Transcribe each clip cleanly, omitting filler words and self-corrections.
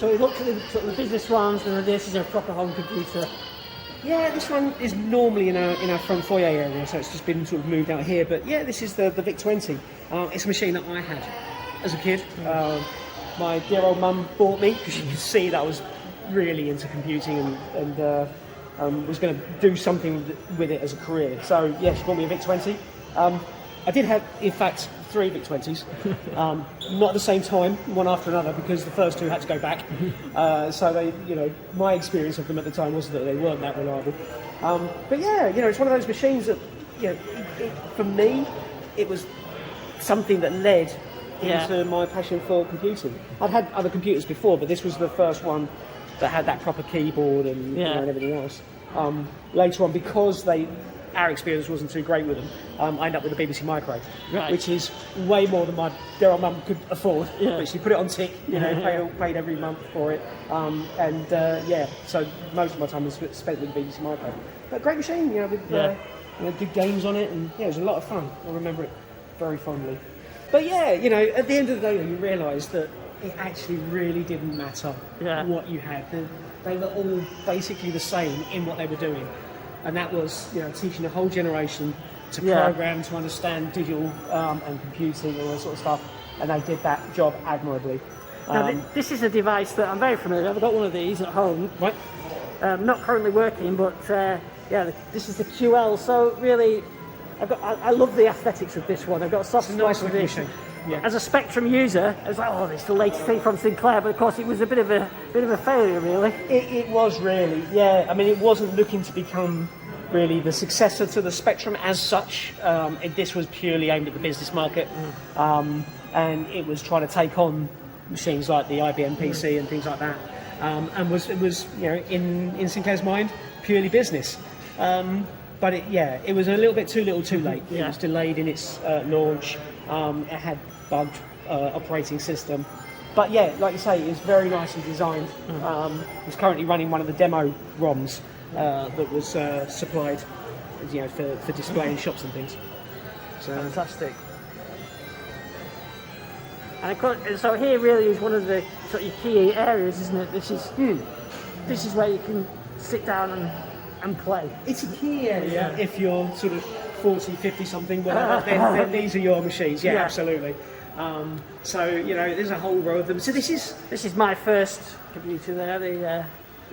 So we looked at the, sort of the business ones, and this is a proper home computer. Yeah, this one is normally in our front foyer area, so it's just been sort of moved out here. But yeah, this is the VIC-20. It's a machine that I had as a kid. My dear old mum bought me because she could see that I was really into computing and was going to do something with it as a career. So yeah, she bought me a VIC-20. I did have, in fact, 3 VIC-20s, not at the same time, one after another, because the first 2 had to go back. So they, my experience of them at the time was that they weren't that reliable. But yeah, it's one of those machines that, for me, it was something that led into my passion for computing. I'd had other computers before, but this was the first one that had that proper keyboard and, and everything else. Later on, because our experience wasn't too great with them, I ended up with a BBC Micro, which is way more than my dear old mum could afford. But she put it on tick, paid every month for it, so most of my time was spent with the BBC Micro. But great machine, with good games on it, and it was a lot of fun. I remember it very fondly. But at the end of the day, you realise that it actually really didn't matter what you had. They were all basically the same in what they were doing. And that was, teaching a whole generation to program, to understand digital and computing and all that sort of stuff. And they did that job admirably. Now, this is a device that I'm very familiar with. I've got one of these at home. Right. Not currently working, but this is the QL. So really, I love the aesthetics of this one. I've got a soft spot for this. Yeah. As a Spectrum user, I was like, it's the latest thing from Sinclair, but of course it was a bit of a failure, really. It was really, yeah. I mean, it wasn't looking to become really the successor to the Spectrum as such. This was purely aimed at the business market, and it was trying to take on machines like the IBM PC and things like that, and it was in Sinclair's mind purely business. But it was a little bit too little, too late. It was delayed in its launch. It had bugged operating system, but like you say, it's very nicely designed. It's currently running one of the demo ROMs that was supplied, for display in shops and things. So fantastic. And so here really is one of the sort of key areas, isn't it? This is where you can sit down and play. It's a key area if you're sort of 40, 50 something, whatever, then these are your machines. Yeah, absolutely. So there's a whole row of them. So this is my first computer there, the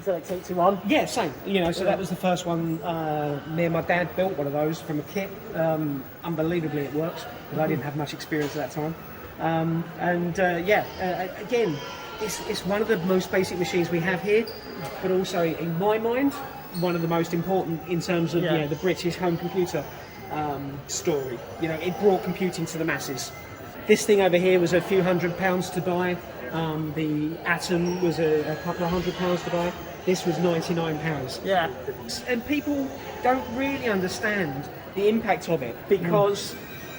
ZX81. Yeah, same. So that was the first one. Me and my dad built one of those from a kit. Unbelievably, it works. But I didn't have much experience at that time. Again, it's one of the most basic machines we have here, but also in my mind, one of the most important in terms of the British home computer story. It brought computing to the masses. This thing over here was a few £100 to buy. The Atom was a couple of £100 to buy. This was £99. Yeah. And people don't really understand the impact of it because,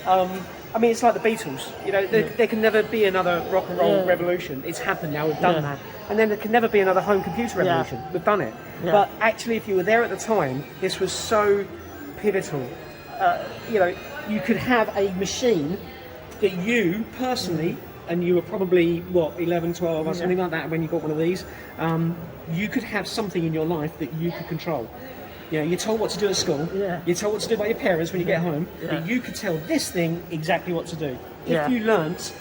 it's like the Beatles. There can never be another rock and roll revolution. It's happened now. We've done that. And then there can never be another home computer revolution. We've done it. Yeah. But actually, if you were there at the time, this was so pivotal. You could have a machine that you personally, and you were probably 11, 12 or something like that when you got one of these, you could have something in your life that you could control. You're told what to do at school, you're told what to do by your parents when you get home, but you could tell this thing exactly what to do if you learnt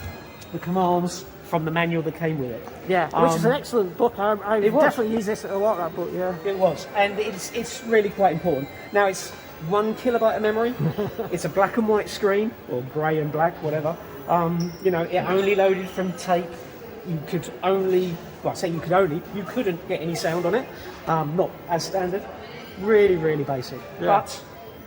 the commands from the manual that came with it. Which is an excellent book. I definitely use this a lot, that book. It was, and it's really quite important. Now it's 1 kilobyte of memory. It's a black and white screen, or grey and black, whatever. It only loaded from tape. You couldn't get any sound on it. Not as standard. Really, really basic. But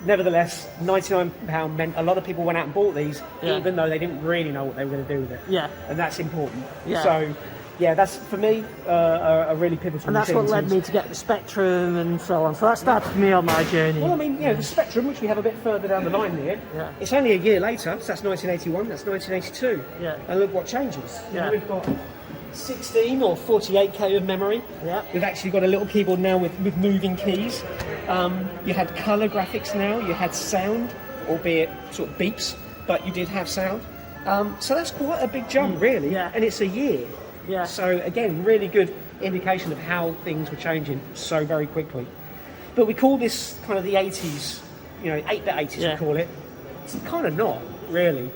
nevertheless, £99 meant a lot of people went out and bought these, even though they didn't really know what they were going to do with it. And that's important. So that's for me a really pivotal. And that's what led me to get the Spectrum and so on. So that started me on my journey. Well, the Spectrum, which we have a bit further down the line here, it's only a year later. So that's 1981. That's 1982. And look what changes. We've got 16 or 48K of memory. We've actually got a little keyboard now with moving keys. You had colour graphics now. You had sound, albeit sort of beeps, but you did have sound. So that's quite a big jump, really. And it's a year. Yeah. So again, really good indication of how things were changing so very quickly. But we call this kind of the 80s, 8-bit 80s Yeah. we call it. It's kind of not, really.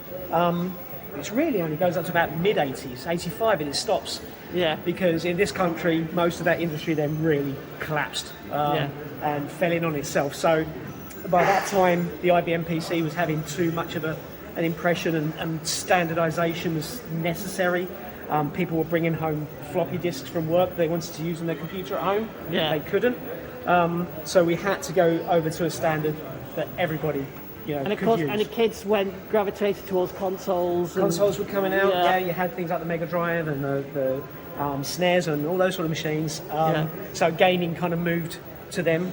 It's really only goes up to about mid-80s, 85, and it stops. Yeah. Because in this country, most of that industry then really collapsed and fell in on itself. So by that time, the IBM PC was having too much of an impression, and standardization was necessary. People were bringing home floppy disks from work they wanted to use on their computer at home. Yeah. They couldn't. So we had to go over to a standard that everybody And of could course, use. and the kids gravitated towards consoles. Consoles were coming out. Yeah. Yeah, you had things like the Mega Drive and the SNES and all those sort of machines. So gaming kind of moved to them,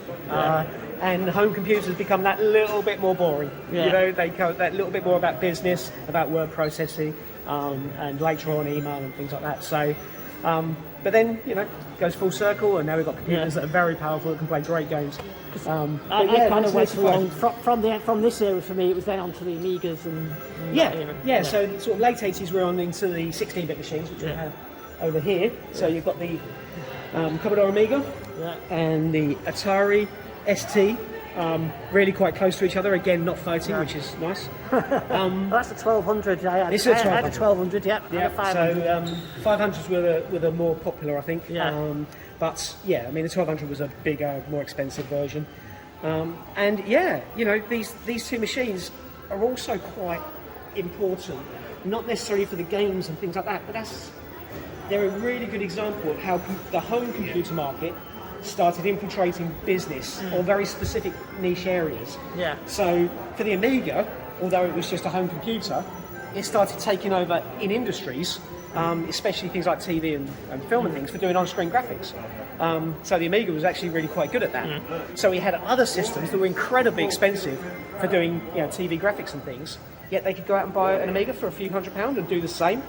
and home computers become that little bit more boring. Yeah. They go that little bit more about business, about word processing, and later on email and things like that. So, but then it goes full circle, and now we've got computers that are very powerful that can play great games. I kind of went 1985. along from this era for me. It was then onto the Amigas and that era. So sort of late 80s we're on into the 16-bit machines, which we have over here. So you've got the Commodore Amiga and the Atari ST, really quite close to each other. Again, not fighting, which is nice. Well, that's a 1200. I had a 1200. Yep. Yeah. And a 500. So 500s were the more popular, I think. Yeah. But yeah, I mean the 1200 was a bigger, more expensive version. And these two machines are also quite important, not necessarily for the games and things like that, but they're a really good example of how the home computer market started infiltrating business or very specific niche areas. Yeah. So for the Amiga, although it was just a home computer, it started taking over in industries, especially things like TV and film and things, for doing on-screen graphics. So the Amiga was actually really quite good at that. So we had other systems that were incredibly expensive for doing TV graphics and things, yet they could go out and buy an Amiga for a few £100 and do the same.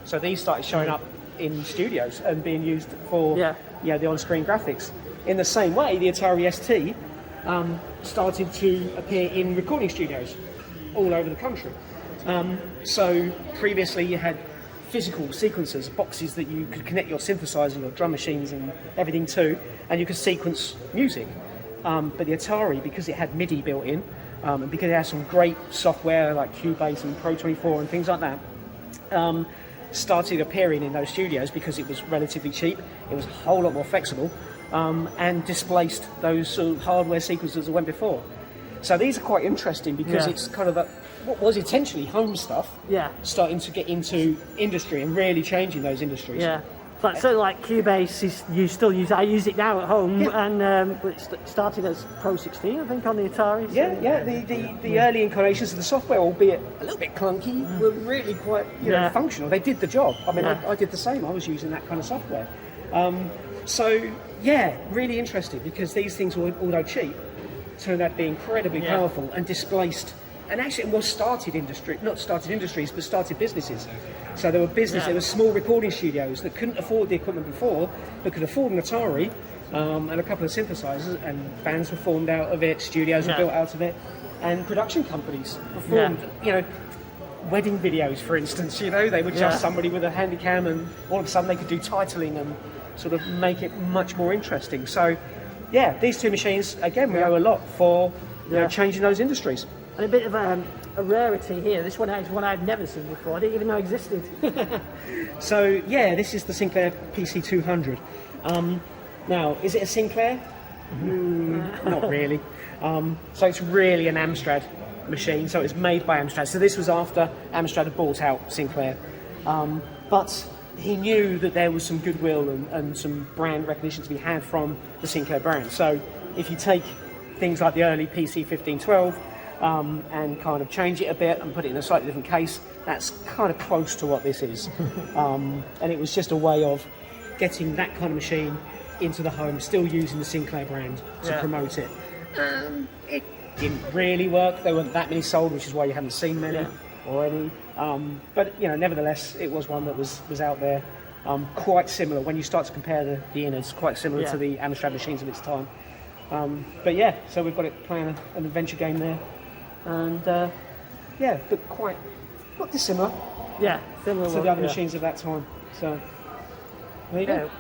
So these started showing up in studios and being used for the on-screen graphics. In the same way, the Atari ST started to appear in recording studios all over the country. So previously you had physical sequencers, boxes that you could connect your synthesizer, your drum machines and everything to, and you could sequence music. But the Atari, because it had MIDI built in, and because it had some great software like Cubase and Pro24 and things like that, started appearing in those studios because it was relatively cheap, it was a whole lot more flexible, and displaced those sort of hardware sequencers that went before. So these are quite interesting because it's kind of what was intentionally home stuff starting to get into industry and really changing those industries. Yeah. But so like Cubase, you still use. I use it now at home, and it started as Pro 16, I think, on the Atari. So, The early incarnations of the software, albeit a little bit clunky, were really quite functional. They did the job. I mean, I did the same. I was using that kind of software. Really interesting because these things were, although cheap, turned out to be incredibly powerful and displaced. And actually, it was started industries, but started businesses. So there were there were small recording studios that couldn't afford the equipment before, but could afford an Atari and a couple of synthesizers, and bands were formed out of it, studios were built out of it, and production companies were formed. Wedding videos, for instance, they were just somebody with a handycam, and all of a sudden they could do titling and sort of make it much more interesting. So, these two machines, again, we owe a lot for changing those industries. And a bit of a rarity here. This one is one I've never seen before. I didn't even know existed. So this is the Sinclair PC200. Now, is it a Sinclair? Not really. So it's really an Amstrad machine. So it's made by Amstrad. So this was after Amstrad had bought out Sinclair. But he knew that there was some goodwill and some brand recognition to be had from the Sinclair brand. So if you take things like the early PC1512, and kind of change it a bit and put it in a slightly different case, that's kind of close to what this is. And it was just a way of getting that kind of machine into the home, still using the Sinclair brand to promote it. It didn't really work. There weren't that many sold, which is why you haven't seen many or any. But nevertheless, it was one that was out there. Quite similar when you start to compare the innards, quite similar to the Amstrad machines of its time. So we've got it playing an adventure game there. And but quite not dissimilar. Similar to the other machines of that time. So There you go.